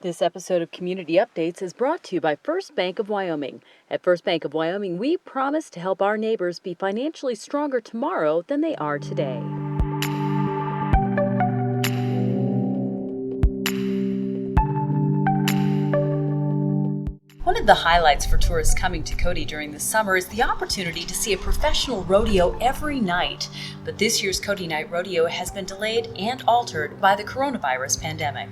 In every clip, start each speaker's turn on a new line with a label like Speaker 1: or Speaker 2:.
Speaker 1: This episode of Community Updates is brought to you by First Bank of Wyoming. At First Bank of Wyoming, we promise to help our neighbors be financially stronger tomorrow than they are today. One of the highlights for tourists coming to Cody during the summer is the opportunity to see a professional rodeo every night. But this year's Cody Night Rodeo has been delayed and altered by the coronavirus pandemic.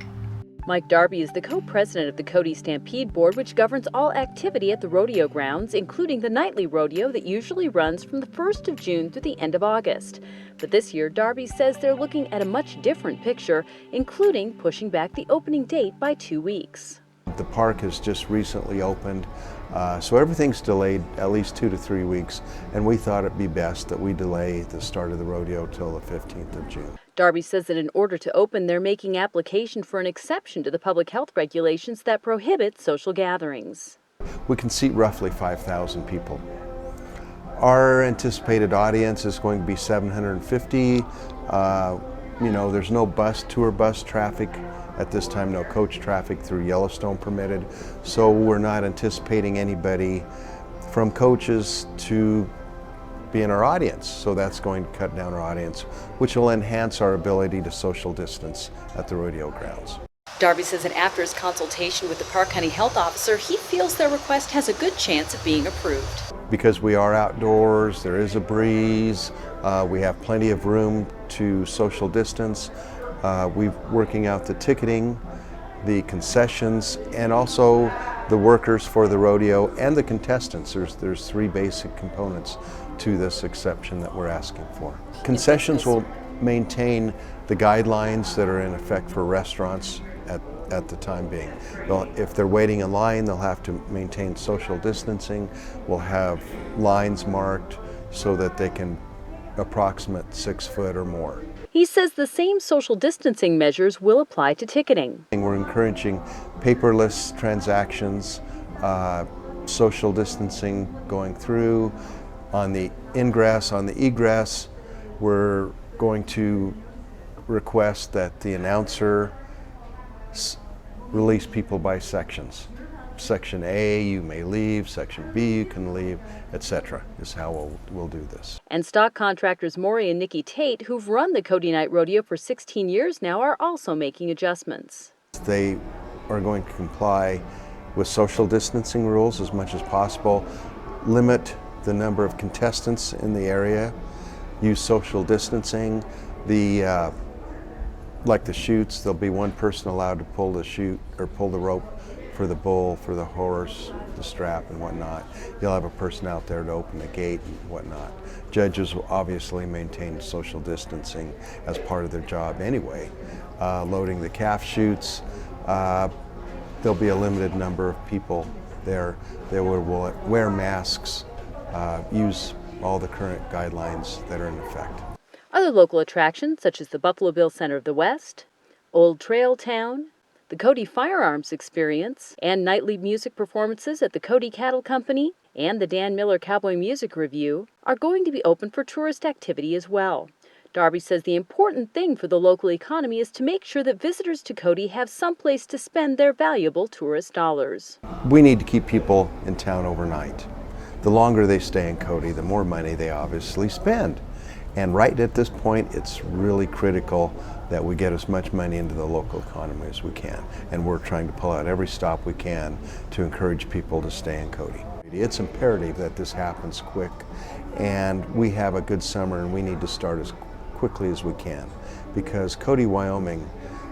Speaker 1: Mike Darby is the co-president of the Cody Stampede Board, which governs all activity at the rodeo grounds, including the nightly rodeo that usually runs from the 1st of June through the end of August. But this year, Darby says they're looking at a much different picture, including pushing back the opening date by 2 weeks.
Speaker 2: The park has just recently opened, so everything's delayed at least 2 to 3 weeks, and we thought it'd be best that we delay the start of the rodeo till the 15th of June.
Speaker 1: Darby says that in order to open, they're making application for an exception to the public health regulations that prohibit social gatherings.
Speaker 2: We can seat roughly 5,000 people. Our anticipated audience is going to be 750. There's no tour bus traffic at this time, no coach traffic through Yellowstone permitted, so we're not anticipating anybody from coaches to be in our audience, so that's going to cut down our audience, which will enhance our ability to social distance at the rodeo grounds.
Speaker 1: Darby says that after his consultation with the Park County Health Officer, he feels their request has a good chance of being approved.
Speaker 2: Because we are outdoors, there is a breeze, we have plenty of room to social distance. We're working out the ticketing, the concessions, and also the workers for the rodeo and the contestants. There's 3 basic components to this exception that we're asking for. Concessions will maintain the guidelines that are in effect for restaurants at the time being. If they're waiting in line, they'll have to maintain social distancing. We'll have lines marked so that they can approximate 6 foot or more.
Speaker 1: He says the same social distancing measures will apply to ticketing.
Speaker 2: We're encouraging paperless transactions, social distancing going through. On the ingress, on the egress, we're going to request that the announcer release people by sections. Section A, you may leave. Section B, you can leave, etc. is how we'll do this.
Speaker 1: And stock contractors Maury and Nikki Tate, who've run the Cody Night Rodeo for 16 years now, are also making adjustments.
Speaker 2: They are going to comply with social distancing rules as much as possible, limit the number of contestants in the area, use social distancing. Like the chutes, there'll be one person allowed to pull the chute or pull the rope for the bull, for the horse, the strap and whatnot. You'll have a person out there to open the gate and whatnot. Judges will obviously maintain social distancing as part of their job anyway. Loading the calf chutes, there'll be a limited number of people there. They will wear masks, use all the current guidelines that are in effect.
Speaker 1: Other local attractions, such as the Buffalo Bill Center of the West, Old Trail Town, the Cody Firearms Experience, and nightly music performances at the Cody Cattle Company and the Dan Miller Cowboy Music Review are going to be open for tourist activity as well. Darby says the important thing for the local economy is to make sure that visitors to Cody have someplace to spend their valuable tourist dollars.
Speaker 2: We need to keep people in town overnight. The longer they stay in Cody, the more money they obviously spend. And right at this point, it's really critical that we get as much money into the local economy as we can. And we're trying to pull out every stop we can to encourage people to stay in Cody. It's imperative that this happens quick, and we have a good summer, and we need to start as quickly as we can. Because Cody, Wyoming,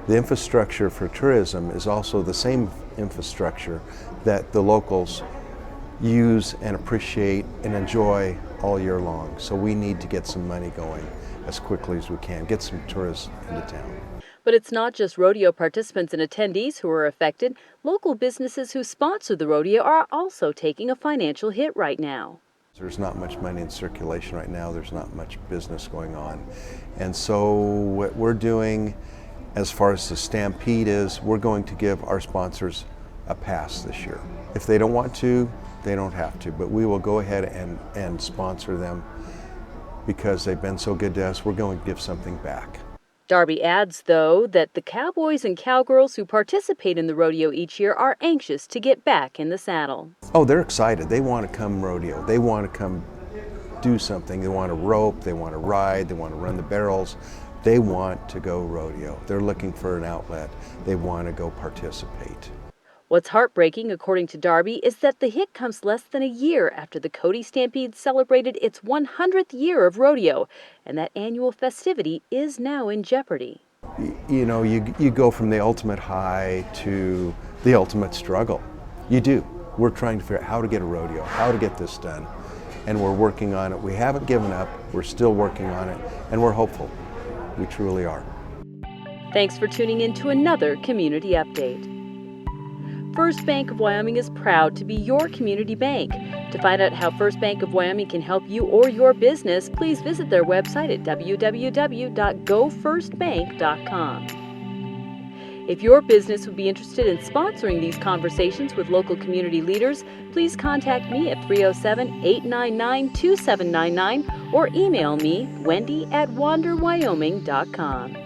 Speaker 2: the infrastructure for tourism is also the same infrastructure that the locals use and appreciate and enjoy all year long. So we need to get some money going as quickly as we can, get some tourists into town.
Speaker 1: But it's not just rodeo participants and attendees who are affected. Local businesses who sponsor the rodeo are also taking a financial hit right now.
Speaker 2: There's not much money in circulation right now. There's not much business going on. And so what we're doing as far as the Stampede is, we're going to give our sponsors a pass this year. If they don't want to, they don't have to, but we will go ahead and sponsor them because they've been so good to us. We're going to give something back.
Speaker 1: Darby adds, though, that the cowboys and cowgirls who participate in the rodeo each year are anxious to get back in the saddle.
Speaker 2: Oh, they're excited. They want to come rodeo. They want to come do something. They want to rope, they want to ride, they want to run the barrels. They want to go rodeo. They're looking for an outlet. They want to go participate.
Speaker 1: What's heartbreaking, according to Darby, is that the hit comes less than a year after the Cody Stampede celebrated its 100th year of rodeo, and that annual festivity is now in jeopardy.
Speaker 2: You know, you go from the ultimate high to the ultimate struggle. You do. We're trying to figure out how to get a rodeo, how to get this done, and we're working on it. We haven't given up. We're still working on it, and we're hopeful. We truly are.
Speaker 1: Thanks for tuning in to another Community Update. First Bank of Wyoming is proud to be your community bank. To find out how First Bank of Wyoming can help you or your business, please visit their website at www.gofirstbank.com. If your business would be interested in sponsoring these conversations with local community leaders, please contact me at 307-899-2799 or email me, Wendy@wanderwyoming.com.